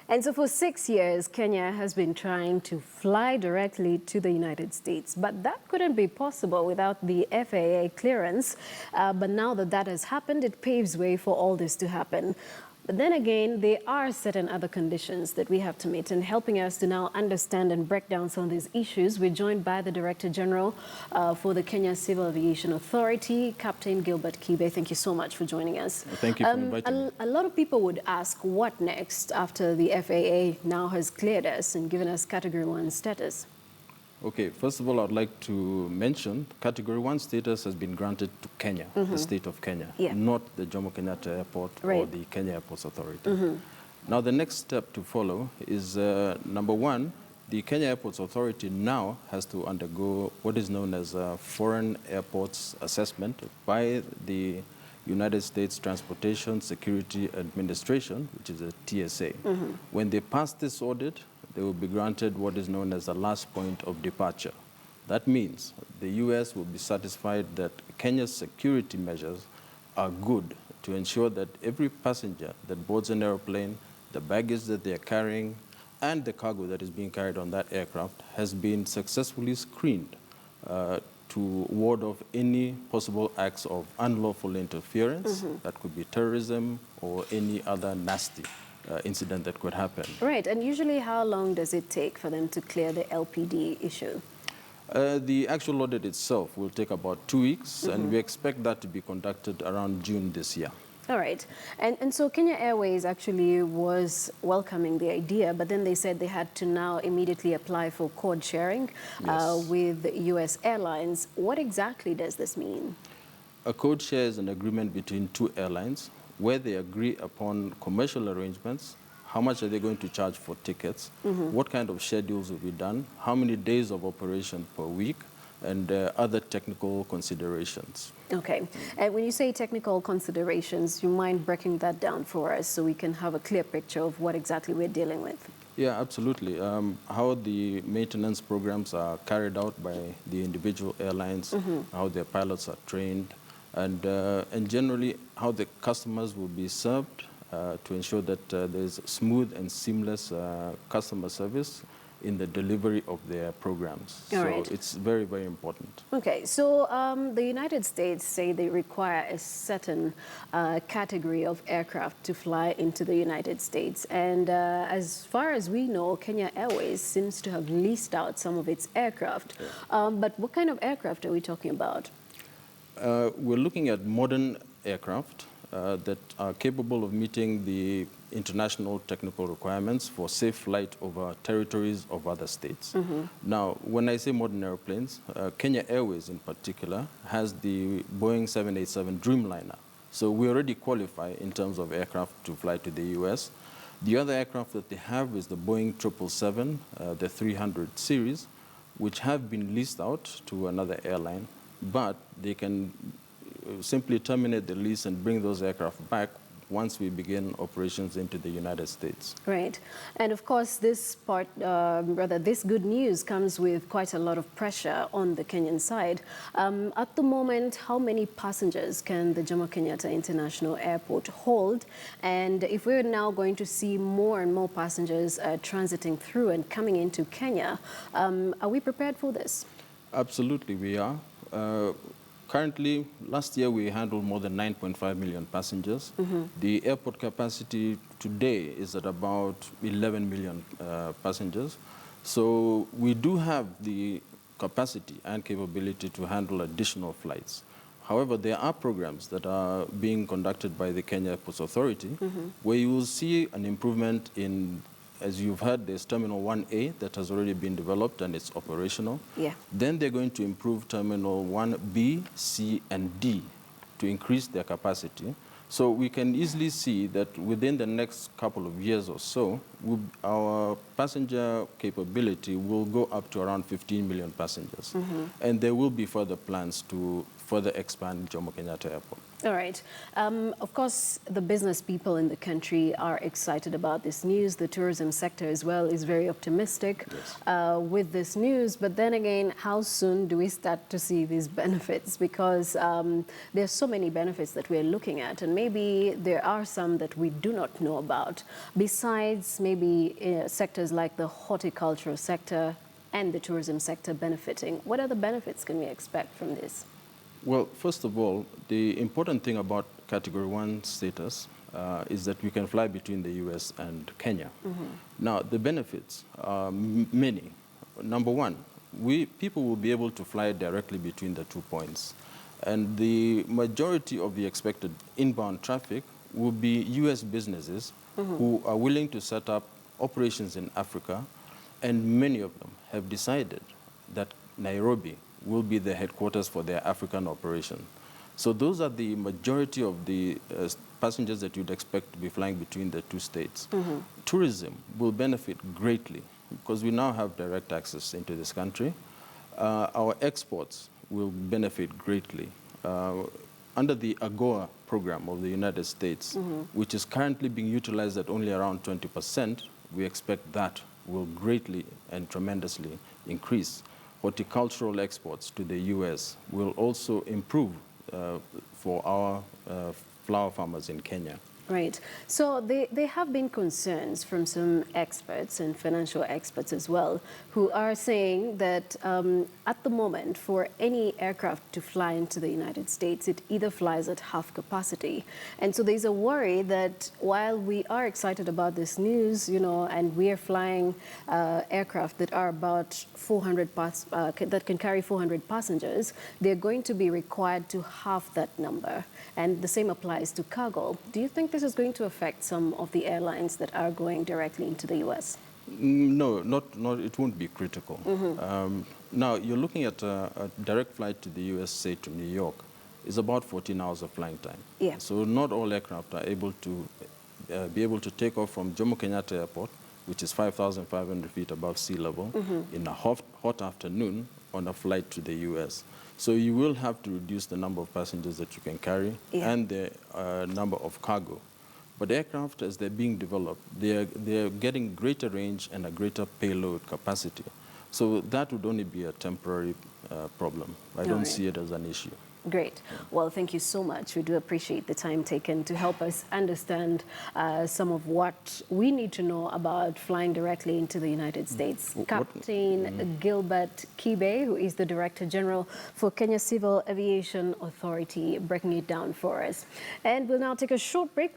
And so for 6 years, Kenya has been trying to fly directly to the United States, but that couldn't be possible without the FAA clearance. But now that that has happened, it paves way for all this to happen. But then again, there are certain other conditions that we have to meet. And helping us to now understand and break down some of these issues, we're joined by the Director General for the Kenya Civil Aviation Authority, Captain Gilbert Kibe. Thank you so much for joining us. Thank you for inviting me. A lot of people would ask, what next after the FAA now has cleared us and given us Category 1 status? Okay, first of all, I'd like to mention Category 1 status has been granted to Kenya, the state of Kenya, not the Jomo Kenyatta Airport or the Kenya Airports Authority. Now, the next step to follow is, number one, the Kenya Airports Authority now has to undergo what is known as a foreign airports assessment by the United States Transportation Security Administration, which is a TSA. When they pass this audit, they will be granted what is known as the last point of departure. That means the U.S. will be satisfied that Kenya's security measures are good to ensure that every passenger that boards an airplane, the baggage that they are carrying, and the cargo that is being carried on that aircraft has been successfully screened to ward off any possible acts of unlawful interference, that could be terrorism or any other nasty incident that could happen. Right, and usually how long does it take for them to clear the LPD issue? The actual audit itself will take about 2 weeks, and we expect that to be conducted around June this year. All right. And so Kenya Airways actually was welcoming the idea, but then they said they had to now immediately apply for code sharing with U.S. airlines. What exactly does this mean? A code share is an agreement between two airlines where they agree upon commercial arrangements, how much are they going to charge for tickets, what kind of schedules will be done, how many days of operation per week, and other technical considerations. Okay. And when you say technical considerations, you mind breaking that down for us so we can have a clear picture of what exactly we're dealing with? Yeah, absolutely. How the maintenance programs are carried out by the individual airlines, how their pilots are trained, and generally how the customers will be served to ensure that there's smooth and seamless customer service in the delivery of their programs. It's very, very important. Okay, so the United States say they require a certain category of aircraft to fly into the United States. And as far as we know, Kenya Airways seems to have leased out some of its aircraft. But what kind of aircraft are we talking about? We're looking at modern aircraft that are capable of meeting the international technical requirements for safe flight over territories of other states. Now, when I say modern airplanes, Kenya Airways in particular has the Boeing 787 Dreamliner. So we already qualify in terms of aircraft to fly to the US. The other aircraft that they have is the Boeing 777, the 300 series, which have been leased out to another airline, but they can simply terminate the lease and bring those aircraft back once we begin operations into the United States. Right. And of course, this part, this good news comes with quite a lot of pressure on the Kenyan side. At the moment, how many passengers can the Jomo Kenyatta International Airport hold? And if we're now going to see more and more passengers transiting through and coming into Kenya, are we prepared for this? Absolutely, we are. Currently, last year we handled more than 9.5 million passengers. The airport capacity today is at about 11 million passengers. So we do have the capacity and capability to handle additional flights. However, there are programs that are being conducted by the Kenya Airports Authority where you will see an improvement in, as you've heard, there's Terminal 1A that has already been developed and it's operational. Then they're going to improve Terminal 1B, C, and D to increase their capacity. So we can easily see that within the next couple of years or so, our passenger capability will go up to around 15 million passengers. And there will be further plans to further expand Jomo Kenyatta Airport. All right. Of course, the business people in the country are excited about this news. The tourism sector as well is very optimistic with this news. But then again, how soon do we start to see these benefits? Because there's so many benefits that we're looking at, and maybe there are some that we do not know about. Besides maybe sectors like the horticultural sector and the tourism sector benefiting, what other benefits can we expect from this? Well, first of all, the important thing about Category 1 status is that we can fly between the U.S. and Kenya. Now, the benefits are many. Number one, people will be able to fly directly between the 2 points. And the majority of the expected inbound traffic will be U.S. businesses who are willing to set up operations in Africa, and many of them have decided that Nairobi will be the headquarters for their African operation. So those are the majority of the passengers that you'd expect to be flying between the two states. Tourism will benefit greatly because we now have direct access into this country. Our exports will benefit greatly. Under the AGOA program of the United States, which is currently being utilized at only around 20%, we expect that will greatly and tremendously increase. Horticultural exports to the U.S. will also improve for our flower farmers in Kenya. Right. So there have been concerns from some experts and financial experts as well who are saying that at the moment for any aircraft to fly into the United States, it either flies at half capacity. And so there's a worry that while we are excited about this news, you know, and we are flying aircraft that are about 400 that can carry 400 passengers, they're going to be required to halve that number. And the same applies to cargo. Do you think this is going to affect some of the airlines that are going directly into the U.S.? No, it won't be critical. Now, you're looking at a direct flight to the U.S., say to New York, is about 14 hours of flying time. Yeah. So not all aircraft are able to be able to take off from Jomo Kenyatta Airport, which is 5,500 feet above sea level, in a hot afternoon on a flight to the U.S. So you will have to reduce the number of passengers that you can carry and the number of cargo. But aircraft, as they're being developed, they're getting greater range and a greater payload capacity. So that would only be a temporary problem. I don't see it as an issue. Great. Well, thank you so much. We do appreciate the time taken to help us understand some of what we need to know about flying directly into the United States. Captain Gilbert Kibe, who is the Director General for Kenya Civil Aviation Authority, breaking it down for us. And we'll now take a short break.